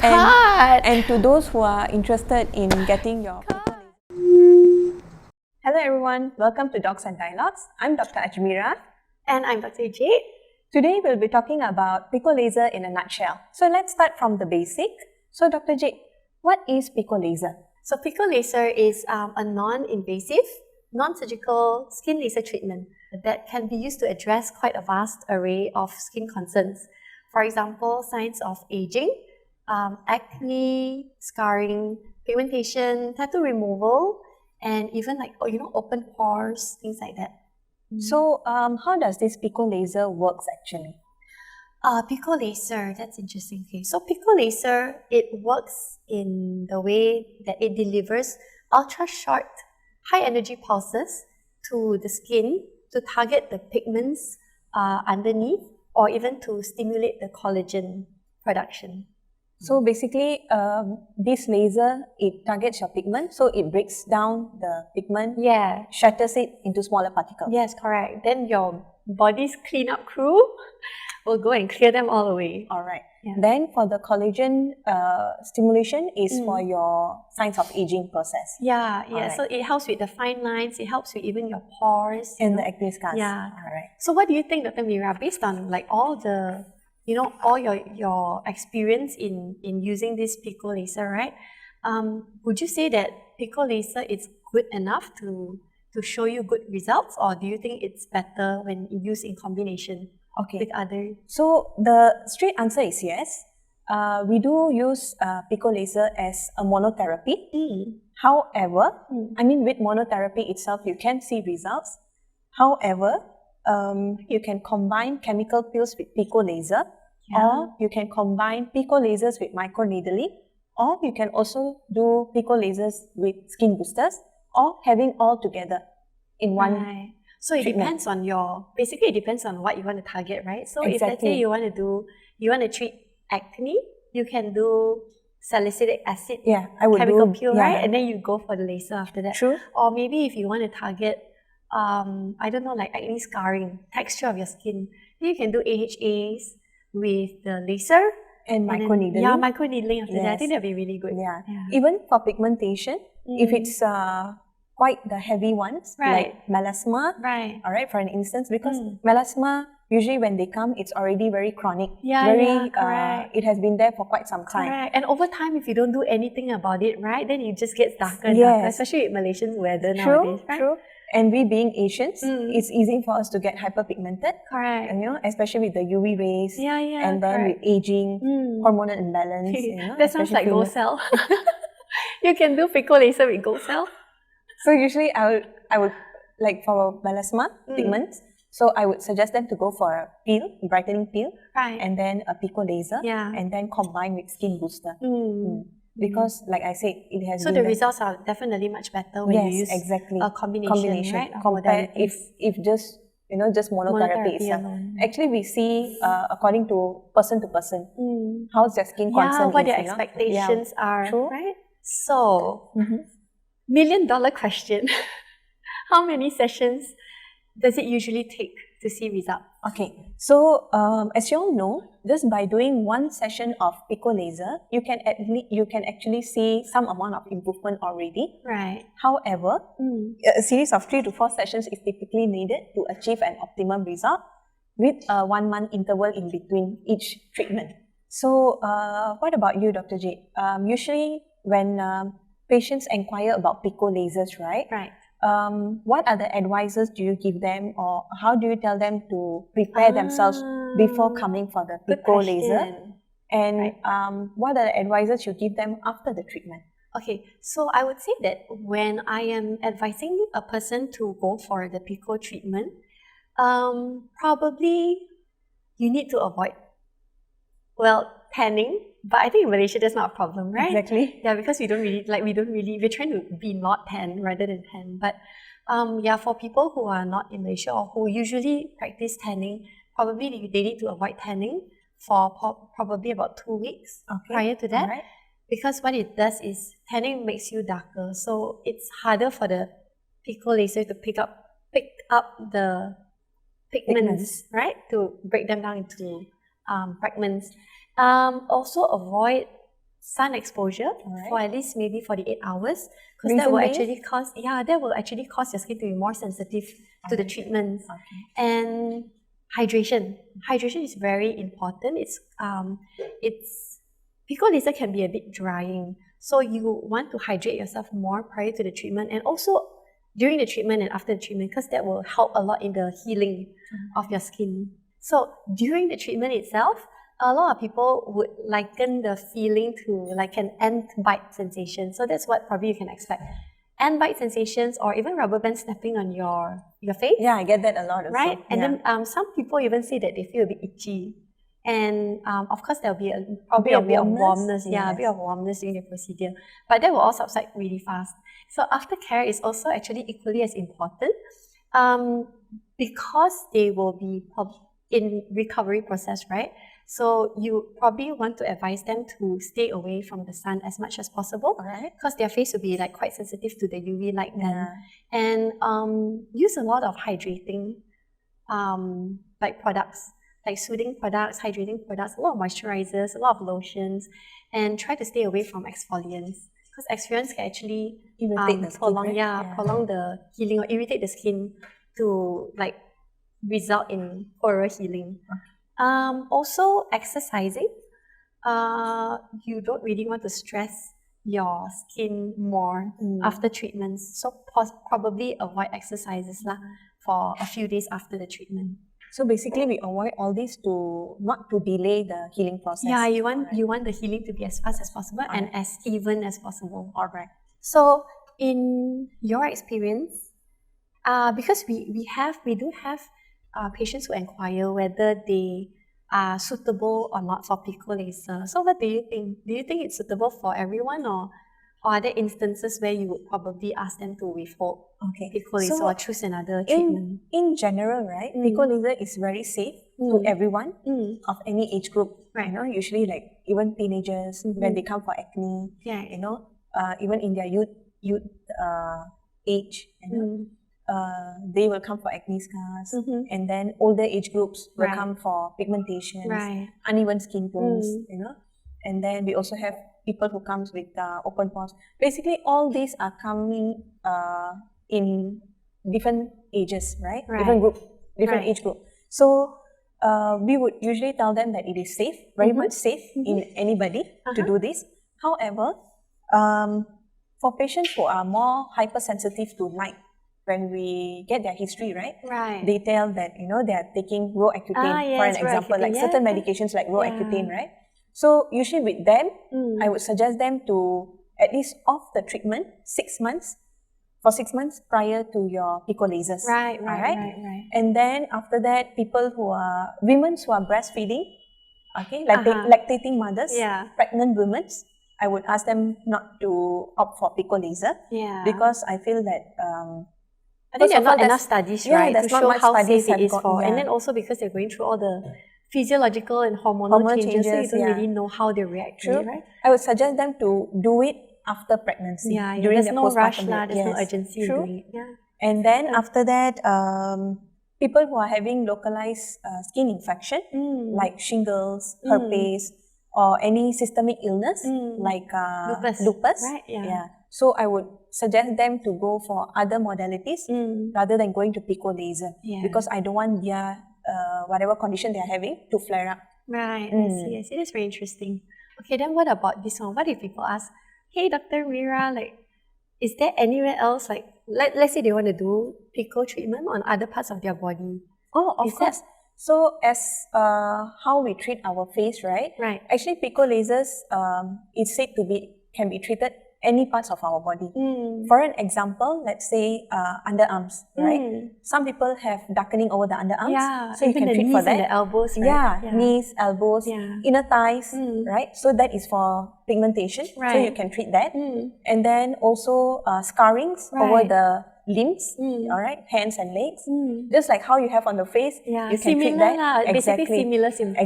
And to those who are interested in getting your Pico Laser. Hello everyone, welcome to Docs and Dialogues. I'm Dr. Meera. And I'm Dr. Jade. Today we'll be talking about Pico Laser in a nutshell. So let's start from the basic. So Dr. Jade, what is Pico Laser? So Pico Laser is a non-invasive, non-surgical skin laser treatment that can be used to address quite a vast array of skin concerns. For example, signs of aging, acne, scarring, pigmentation, tattoo removal, and even open pores, things like that. So how does this Pico Laser works actually? Pico Laser, that's interesting. Okay, so Pico Laser, it works in the way that it delivers ultra short, high energy pulses to the skin to target the pigments underneath, or even to stimulate the collagen production. So basically, this laser, it targets your pigment, so it breaks down the pigment, shatters it into smaller particles. Yes, correct. Then your body's cleanup crew will go and clear them all away. All right. Yeah. Then for the collagen stimulation is for your signs of aging process. Yeah. Right. So it helps with the fine lines, it helps with even your pores. And the acne scars. Yeah. All right. So what do you think, Dr. Meera, based on all the all your experience in using this Pico Laser, right? Would you say that Pico Laser is good enough to show you good results, or do you think it's better when used in combination with other? So the straight answer is yes. We do use Pico Laser as a monotherapy. However, I mean, with monotherapy itself, you can see results. However, you can combine chemical peels with Pico Laser, or you can combine Pico Lasers with microneedling, or you can also do Pico Lasers with skin boosters, or having all together in one. So it depends on basically it depends on what you want to target, right? So if let's say you want to treat acne, you can do salicylic acid chemical peel, right? And then you go for the laser after that. True. Or maybe if you want to target I don't know, like acne scarring, texture of your skin, you can do AHAs with the laser and microneedling. Microneedling after that. I think that'd be really good. Even for pigmentation, if it's quite the heavy ones, like melasma, all right, for an instance, because melasma, usually when they come, it's already very chronic. It has been there for quite some time. Correct. And over time, if you don't do anything about it, right, then it just gets darker and darker, especially with Malaysian weather nowadays, right? True. And we being Asians, it's easy for us to get hyperpigmented. Correct. And, especially with the UV rays. And then with aging, hormonal imbalance. That sounds like gold cell. You can do Pico Laser with gold cell. So usually I would like for melasma pigments, so I would suggest them to go for a peel, brightening peel, and then a Pico Laser, and then combine with skin booster. Because, like I said, it has. So the results are definitely much better when you use a combination, right? Compared if just just monotherapy itself. Actually, we see according to person, how's their skin concern what their expectations are, right? So, $1 million question: how many sessions does it usually take to see results? Okay, so as you all know, just by doing one session of Pico Laser, you can actually see some amount of improvement already. Right. However, a series of 3 to 4 sessions is typically needed to achieve an optimum result, with a 1 month interval in between each treatment. So, what about you, Dr. Jade? Usually, when patients inquire about Pico Lasers, right? What other advices do you give them, or how do you tell them to prepare themselves before coming for the Pico Laser? And what are the advices you give them after the treatment? Okay, so I would say that when I am advising a person to go for the Pico treatment, probably you need to avoid, tanning. But I think in Malaysia, that's not a problem, right? Exactly. Yeah, because we're trying to be not tan rather than tan. But for people who are not in Malaysia or who usually practice tanning, probably they need to avoid tanning for probably about 2 weeks prior to that. Right. Because what it does is tanning makes you darker. So it's harder for the Pico Laser to pick up the pigments, right? To break them down into fragments. Also avoid sun exposure Alright. for at least maybe 48 hours, because that will actually cause your skin to be more sensitive to the treatments. Okay. And hydration. Hydration is very important. Pico laser can be a bit drying, so you want to hydrate yourself more prior to the treatment, and also during the treatment and after the treatment, because that will help a lot in the healing of your skin. So during the treatment itself, a lot of people would liken the feeling to like an ant bite sensation. So that's what probably you can expect. Ant bite sensations, or even rubber band snapping on your face. Yeah, I get that a lot also. Right? And yeah. then some people even say that they feel a bit itchy. And of course, there'll be probably a bit of warmness. Yeah, a bit of warmness during the procedure. But that will all subside really fast. So aftercare is also actually equally as important, because they will be in recovery process, right? So you probably want to advise them to stay away from the sun as much as possible, because their face will be like quite sensitive to the UV light then. And use a lot of hydrating like products, like soothing products, hydrating products, a lot of moisturizers, a lot of lotions, and try to stay away from exfoliants, because exfoliants can actually prolong the healing or irritate the skin to like result in poorer healing. Also, exercising. You don't really want to stress your skin more after treatments, so probably avoid exercises for a few days after the treatment. So basically, we avoid all this to not to delay the healing process. Yeah, you want the healing to be as fast as possible and as even as possible. Alright. So in your experience, because we do have patients who inquire whether they are suitable or not for Pico laser. So what do you think? Do you think it's suitable for everyone, or are there instances where you would probably ask them to withhold Pico laser or choose another treatment? In general, right, Pico laser is very safe to everyone of any age group. Right. You know, usually like even teenagers when they come for acne. Yeah. You know, even in their youth age. You know, they will come for acne scars, and then older age groups will come for pigmentation, uneven skin tones, you know, and then we also have people who comes with open pores. Basically, all these are coming in different ages, right? Different age group. So we would usually tell them that it is safe, very much safe in anybody to do this. However, for patients who are more hypersensitive to light, when we get their history, right? They tell that, you know, they are taking Roaccutane, for an example, like certain medications like Roaccutane, right? So usually with them, I would suggest them to at least off the treatment 6 months, for 6 months prior to your Pico lasers. Right. And then after that, women who are breastfeeding, lactating mothers, pregnant women, I would ask them not to opt for Pico laser, because I feel that I think there are not enough studies, right, to show how safe it is for. And then also because they're going through all the physiological and hormonal changes, so you don't really know how they react to it, right? I would suggest them to do it after pregnancy. During there's no rush, there's no urgency in doing it. And then after that, people who are having localized skin infection, like shingles, herpes, or any systemic illness, like lupus. So I would suggest them to go for other modalities rather than going to Pico laser, because I don't want their whatever condition they are having to flare up. Right, I see. That's very interesting. Okay, then what about this one? What if people ask, hey, Dr. Meera, like, is there anywhere else, like, let's say they want to do Pico treatment on other parts of their body? Oh, of course. So as how we treat our face, right? Actually, Pico lasers is said to can be treated any parts of our body. For an example, let's say underarms, right? Some people have darkening over the underarms, so you can treat for that. The elbows, right? Knees, elbows, inner thighs, right? So that is for pigmentation, so you can treat that. And then also scarrings over the limbs, all right, hands and legs, just like how you have on the face, you can treat that. Basically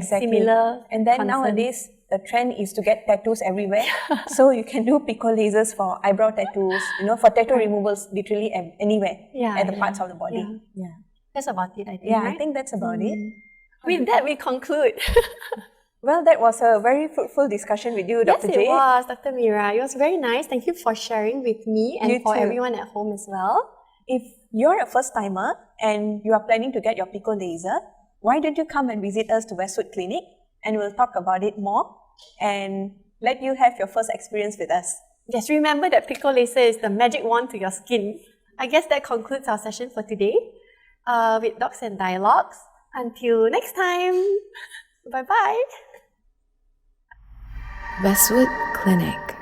similar. And then nowadays, the trend is to get tattoos everywhere. So you can do Pico lasers for eyebrow tattoos, you know, for tattoo removals, literally anywhere at the parts of the body. That's about it, I think. I think that's about it. With that, we conclude. Well, that was a very fruitful discussion with you, Yes, Dr. it Jade. was, Dr. Meera. It was very nice. Thank you for sharing with me and You for too. everyone at home as well. If you're a first timer and you are planning to get your Pico Laser, why don't you come and visit us to Westwood Clinic, and we'll talk about it more and let you have your first experience with us. Just remember that Pico Laser is the magic wand to your skin. I guess that concludes our session for today with Docs and Dialogues. Until next time, bye-bye. Westwood Clinic.